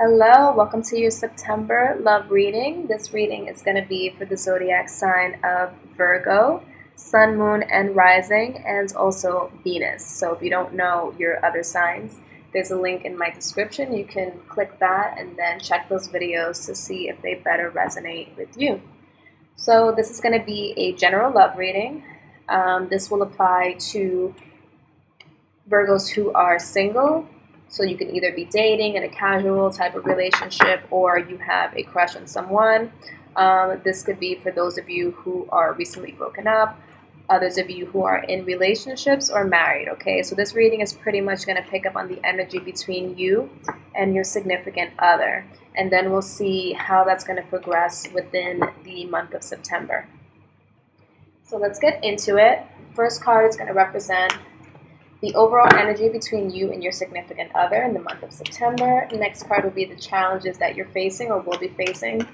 Hello, welcome to your September love reading. This reading is going to be for the zodiac sign of Virgo, Sun, Moon, and Rising, and also Venus. So if you don't know your other signs, there's a link in my description. You can click that and then check those videos to see if they better resonate with you. So this is going to be a general love reading. This will apply to Virgos who are single. So you can either be dating in a casual type of relationship or you have a crush on someone. This could be for those of you who are recently broken up, others of you who are in relationships or married, okay? So this reading is pretty much going to pick up on the energy between you and your significant other. And then we'll see how that's going to progress within the month of September. So let's get into it. First card is going to represent the overall energy between you and your significant other in the month of September. Next card will be the challenges that you're facing or will be facing.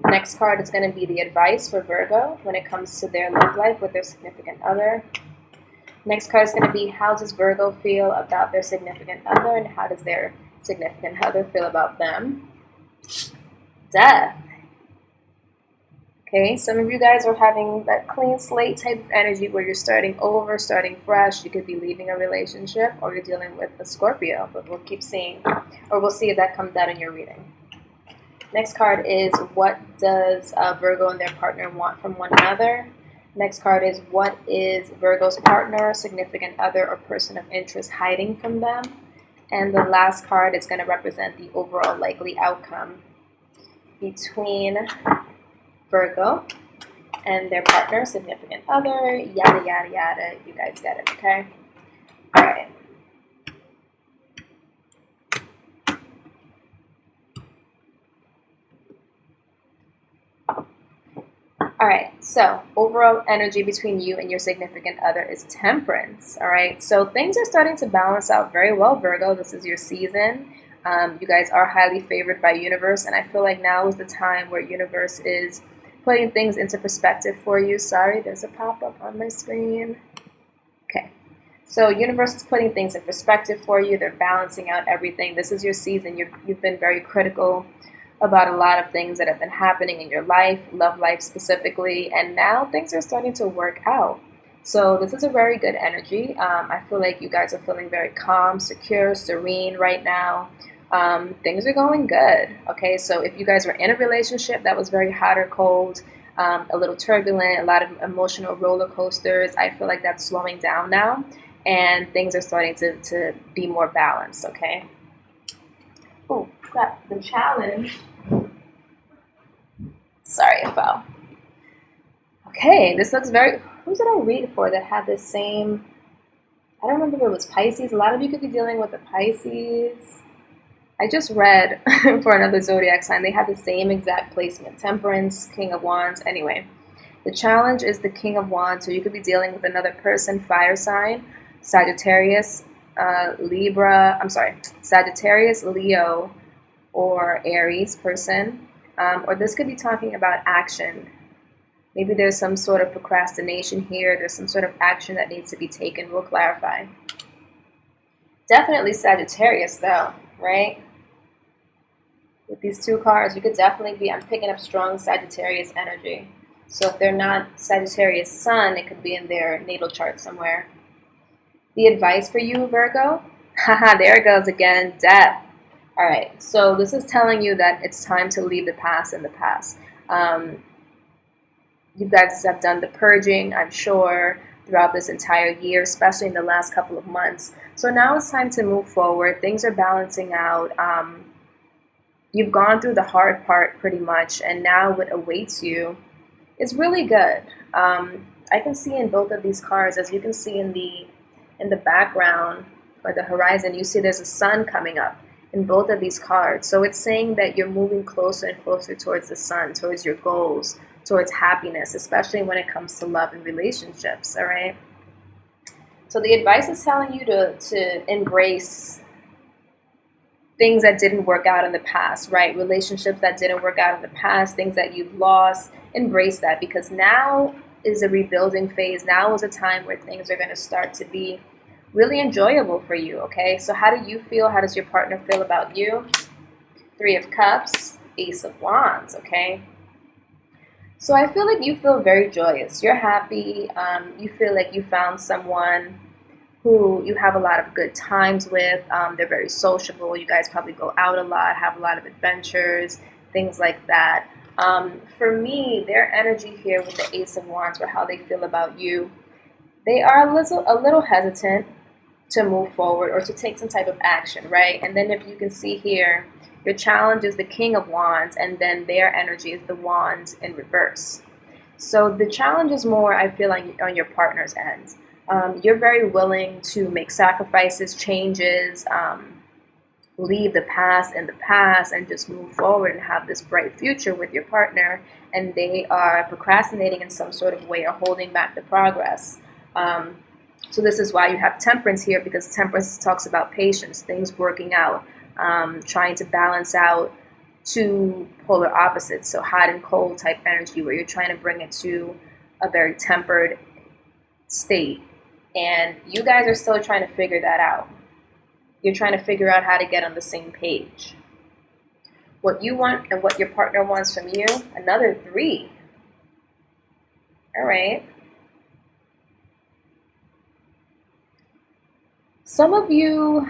Next card is going to be the advice for Virgo when it comes to their love life with their significant other. Next card is going to be how does Virgo feel about their significant other and how does their significant other feel about them. Death. Okay, some of you guys are having that clean slate type of energy where you're starting over, starting fresh. You could be leaving a relationship or you're dealing with a Scorpio, but we'll keep seeing, or we'll see if that comes out in your reading. Next card is what does Virgo and their partner want from one another. Next card is what is Virgo's partner, significant other, or person of interest hiding from them. And the last card is going to represent the overall likely outcome between Virgo and their partner, significant other, yada, yada, yada. You guys get it, okay? All right. All right, so overall energy between you and your significant other is temperance, all right? So things are starting to balance out very well, Virgo. This is your season. You guys are highly favored by universe, and I feel like now is the time where universe is putting things into perspective for you. Sorry, there's a pop-up on my screen. Okay, so universe is putting things in perspective for you. They're balancing out everything. This is your season. You've been very critical about a lot of things that have been happening in your life, love life specifically, and now things are starting to work out. So this is a very good energy. I feel like you guys are feeling very calm, secure, serene right now. Things are going good, okay? So if you guys were in a relationship that was very hot or cold, a little turbulent, a lot of emotional roller coasters, I feel like that's slowing down now, and things are starting to be more balanced, okay? Oh, crap, the challenge. Sorry, I fell. Okay, this looks very, who did I read for that had the same, I don't remember if it was Pisces. A lot of you could be dealing with the Pisces. I just read for another zodiac sign. They had the same exact placement. Temperance, King of Wands. Anyway, the challenge is the King of Wands. So you could be dealing with another person, fire sign, Sagittarius, Sagittarius, Leo, or Aries person. Or this could be talking about action. Maybe there's some sort of procrastination here. There's some sort of action that needs to be taken. We'll clarify. Definitely Sagittarius though, right? With these two cards, you could definitely be, I'm picking up strong Sagittarius energy. So if they're not Sagittarius sun, it could be in their natal chart somewhere. The advice for you, Virgo? Haha, there it goes again, death. All right, so this is telling you that it's time to leave the past in the past. You guys have done the purging, I'm sure, throughout this entire year, especially in the last couple of months. So now it's time to move forward. Things are balancing out. You've gone through the hard part pretty much, and now what awaits you is really good. I can see in both of these cards, as you can see in the background or the horizon, you see there's a sun coming up in both of these cards. So it's saying that you're moving closer and closer towards the sun, towards your goals, towards happiness, especially when it comes to love and relationships, all right? So the advice is telling you to embrace things that didn't work out in the past, right? Relationships that didn't work out in the past, things that you've lost, embrace that, because now is a rebuilding phase. Now is a time where things are going to start to be really enjoyable for you, okay? So how do you feel? How does your partner feel about you? Three of Cups, Ace of Wands, okay? So I feel like you feel very joyous. You're happy. You feel like you found someone who you have a lot of good times with. They're very sociable. You guys probably go out a lot, have a lot of adventures, things like that. For me, their energy here with the Ace of Wands, or how they feel about you, they are a little hesitant to move forward or to take some type of action, right? And then if you can see here, your challenge is the King of Wands, and then their energy is the Wands in reverse. So the challenge is more, I feel like, on your partner's end. You're very willing to make sacrifices, changes, leave the past in the past, and just move forward and have this bright future with your partner. And they are procrastinating in some sort of way or holding back the progress. So this is why you have Temperance here, because Temperance talks about patience, things working out, trying to balance out two polar opposites, so hot and cold type energy, where you're trying to bring it to a very tempered state. And you guys are still trying to figure that out. You're trying to figure out how to get on the same page. What you want and what your partner wants from you, another 3. All right. Some of you,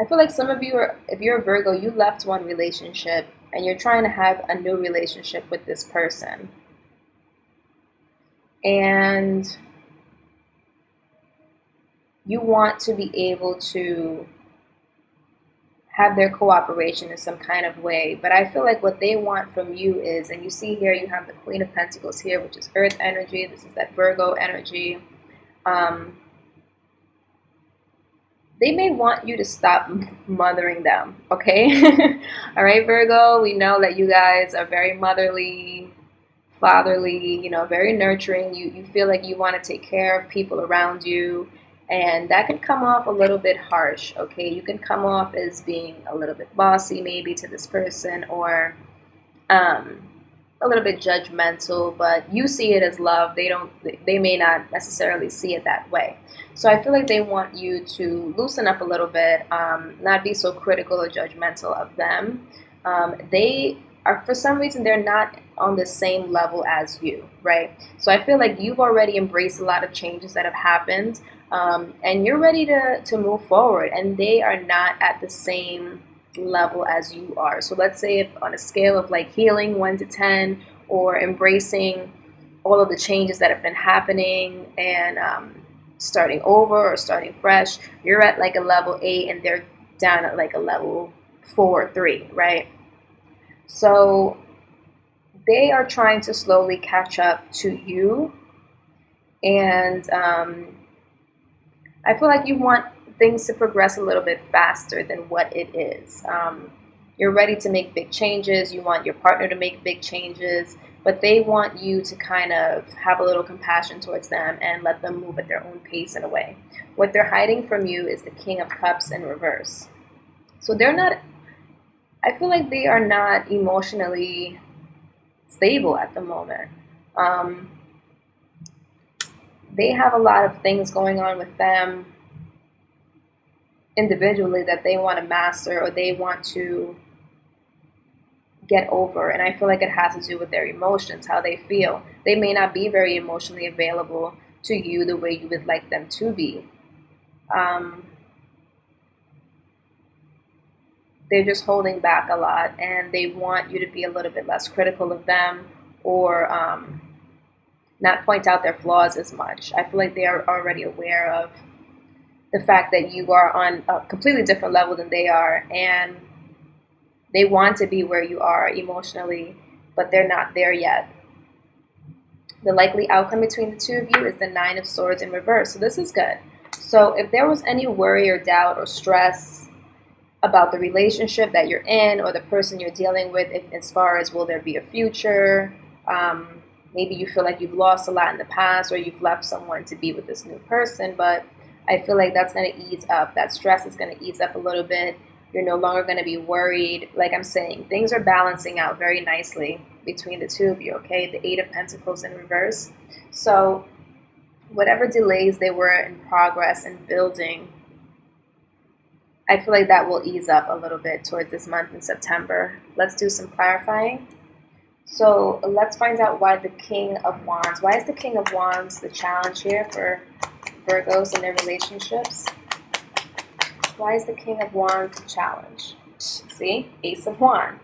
I feel like some of you are, if you're a Virgo, you left one relationship and you're trying to have a new relationship with this person. And you want to be able to have their cooperation in some kind of way. But I feel like what they want from you is, and you see here, you have the Queen of Pentacles here, which is Earth energy. This is that Virgo energy. They may want you to stop mothering them, okay? All right, Virgo, we know that you guys are very motherly, fatherly, very nurturing. You feel like you want to take care of people around you, and that can come off a little bit harsh, okay? You can come off as being a little bit bossy maybe to this person, or a little bit judgmental, but you see it as love. They may not necessarily see it that way. So I feel like they want you to loosen up a little bit, not be so critical or judgmental of them. They are, for some reason, they're not on the same level as you, right? So I feel like you've already embraced a lot of changes that have happened, and you're ready to move forward, and they are not at the same level as you are. So let's say if on a scale of like healing 1 to 10, or embracing all of the changes that have been happening and starting over or starting fresh, you're at like a level 8 and they're down at like a level 4 or 3, right? So they are trying to slowly catch up to you, and I feel like you want things to progress a little bit faster than what it is. You're ready to make big changes. You want your partner to make big changes, but they want you to kind of have a little compassion towards them and let them move at their own pace in a way. What they're hiding from you is the King of Cups in reverse. So they're not, I feel like they are not emotionally stable at the moment. They have a lot of things going on with them individually that they want to master, or they want to get over, and I feel like it has to do with their emotions, how they feel. They may not be very emotionally available to you the way you would like them to be. They're just holding back a lot, and they want you to be a little bit less critical of them, or not point out their flaws as much. I feel like they are already aware of the fact that you are on a completely different level than they are, and they want to be where you are emotionally, but they're not there yet. The likely outcome between the two of you is the 9 of Swords in reverse, so this is good. So if there was any worry or doubt or stress about the relationship that you're in, or the person you're dealing with, as far as will there be a future, maybe you feel like you've lost a lot in the past, or you've left someone to be with this new person, but I feel like that's going to ease up. That stress is going to ease up a little bit. You're no longer going to be worried. Like I'm saying, things are balancing out very nicely between the two of you, okay? The 8 of Pentacles in reverse. So whatever delays they were in progress and building, I feel like that will ease up a little bit towards this month in September. Let's do some clarifying. So let's find out why the King of Wands. Why is the King of Wands the challenge here for Virgos in their relationships? Why is the King of Wands the challenge? See? Ace of Wands.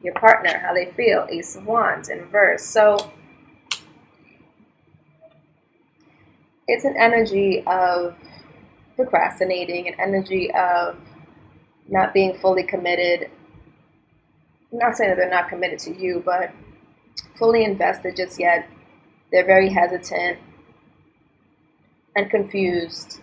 Your partner, how they feel. Ace of Wands in reverse. So it's an energy of procrastinating, an energy of not being fully committed. I'm not saying that they're not committed to you, but fully invested just yet. They're very hesitant and confused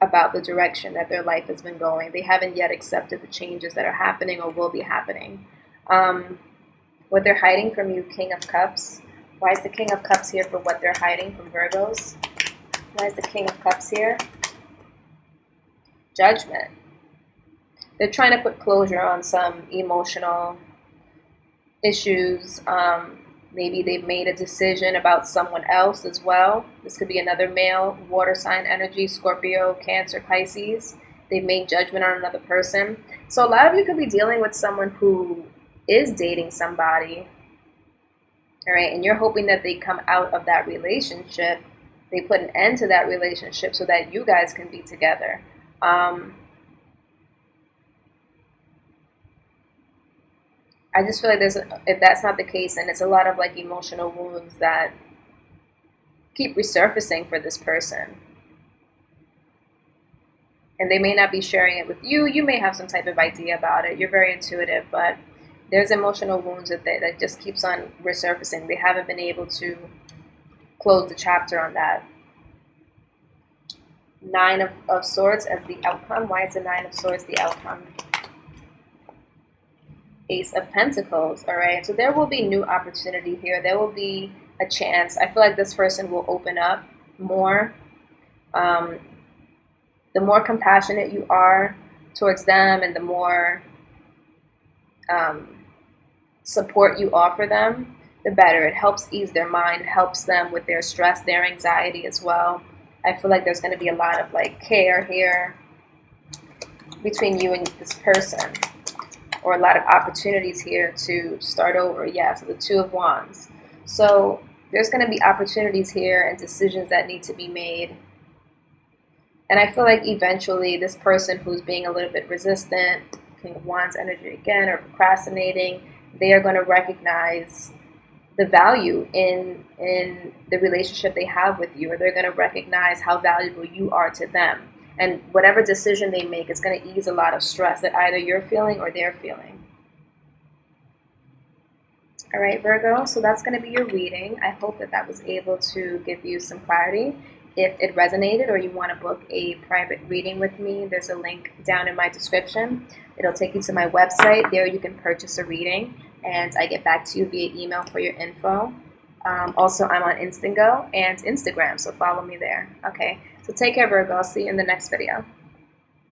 about the direction that their life has been going. They haven't yet accepted the changes that are happening or will be happening. What they're hiding from you, King of Cups. Why is the King of Cups here for what they're hiding from Virgos? Why is the King of Cups here? Judgment. They're trying to put closure on some emotional issues. Maybe they've made a decision about someone else as well. This could be another male, water sign energy, Scorpio, Cancer, Pisces. They've made judgment on another person. So a lot of you could be dealing with someone who is dating somebody, all right, and you're hoping that they come out of that relationship. They put an end to that relationship so that you guys can be together. I just feel like if that's not the case, then it's a lot of like emotional wounds that keep resurfacing for this person. And they may not be sharing it with you. You may have some type of idea about it. You're very intuitive, but there's emotional wounds that just keeps on resurfacing. They haven't been able to close the chapter on that. Nine of Swords as the outcome. Why is the Nine of Swords the outcome? Ace of Pentacles, all right? So there will be new opportunity here. There will be a chance. I feel like this person will open up more. The more compassionate you are towards them and the more support you offer them, the better. It helps ease their mind, helps them with their stress, their anxiety as well. I feel like there's going to be a lot of like care here between you and this person, or a lot of opportunities here to start over. Yeah, so the Two of Wands. So there's going to be opportunities here and decisions that need to be made. And I feel like eventually this person who's being a little bit resistant, King of Wands energy again, or procrastinating, they are going to recognize the value in the relationship they have with you, or they're going to recognize how valuable you are to them. And whatever decision they make, it's going to ease a lot of stress that either you're feeling or they're feeling. All right, Virgo, so that's going to be your reading. I hope that that was able to give you some clarity. If it resonated or you want to book a private reading with me, there's a link down in my description. It'll take you to my website. There you can purchase a reading, and I get back to you via email for your info. Also, I'm on Instingo and Instagram, so follow me there. Okay, so take care, Virgo. I'll see you in the next video.